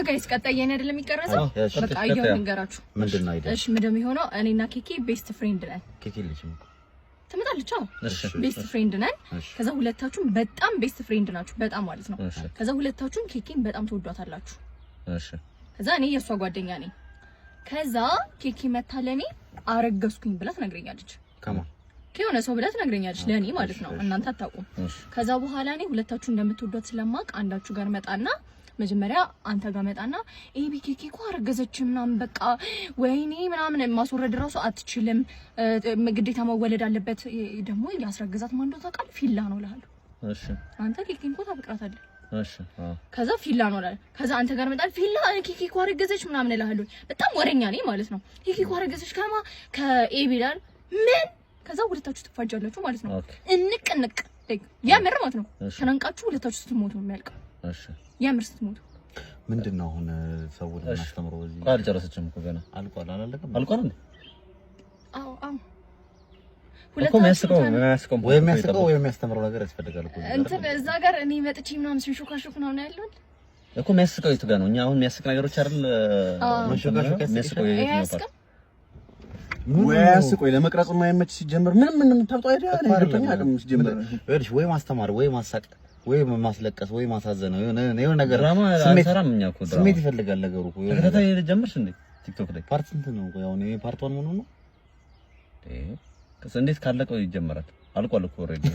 ጋይስ ቀጣይ የኔ አይደለም የሚቀረጸው በቃ አይደው እንገራችሁ ምንድነው አይደል እሺ ምንድነው የሚሆነው እኔና ኬኬ ቤስት ፍሬንድ ነን ኬኬ ልጅም ትመጣለች እሺ ቤስት ፍሬንድ ነን ከዛ ሁለታችሁም በጣም ቤስት ፍሬንድ ናችሁ በጣም ማለት ነው ከዛ ሁለታችሁም ኬኬን በጣም ተወዷታላችሁ እሺ ከዛ እኔ የሷ ጓደኛ ነኝ ከዛ ኬኬ መታለኔ አረገዝኩኝ ብላ ትነግረኛለች ከማን ከሆነ ሰው ብላ ትነግረኛለች ለኔ ማለት ነው እናንተ አታውቁም ከዛ በኋላ እኔ ሁለታችሁ እንደምትወዷት ስለማቅ አንዳችሁ ጋር መጣና መጀመሪያ አንተ ጋር መጣና ኤቢ ኬኬ እኮ አረገዘች ምናምን በቃ ወይኔ ምናምን ማስወረድ ራሱ አትችልም ግዴታ መወለድ አለበት ደግሞ ያስረገዛት ማን እንደው ታውቃለህ ፊላ ነው እልሃለሁ እሺ አንተ ኬኬን እኮ ታፈቅራታለህ እሺ ከዛ ፊላ ነው እልሃለሁ ከዛ አንተ ጋር መጣል ፊላ ኬኬ እኮ አረገዘች ምናምን እልሃለሁ በጣም ወሬኛ ነኝ ማለት ነው ኬኬ እኮ አረገዘች ከኤቢ ይላል ምን ከዛ ሁለታችሁ ትፋጃላችሁ ማለት ነው እንቅንቅ ያምር ማለት ነው ተነንቃችሁ ሁለታችሁ ስትሞቱ ነው የሚያልቀው እሺ ያምር ስትሞቱ ምንድነው አሁን ሰውን እናስተምረው እዚህ ቃል ጨረሰችም እኮ ገና አልቋል አላለቀም አልቋል እንዴ አዎ ሁለቱም ያስቀው ወይ የሚያስተምረው ነገር ያስፈልጋል እኮ እንትን እዛ ጋር እኔ መጥቼ ምናምን ሲሾካሾክ ነው ያለው እኮ የሚያስቀው የቱ ጋር ነው እኛ አሁን የሚያስቅ ነገሮች አይደል መሾካሾክ የሚያስቀው የቱ ወይ ያስቆይ ለመቅረጽ የማይመች ሲጀምር ምንም ታውጣው አይደል አይደለም አቅም ሲጀምር ወይ ማስተማር ወይ ማሳቅ ወይ ማስለቀስ ወይ ማሳዘን ነው ነገር ስሜት ይፈልጋል ነገሩ እኮ ተከታታይ ጀምርሽ እንዴ ቲክቶክ ላይ ፓርት እንትን ነው ያው እኔ ፓርት 1 ሆኖ ነው እንዴት ካለቀው ይጀምራል አልቋል እኮ ኦሬዲ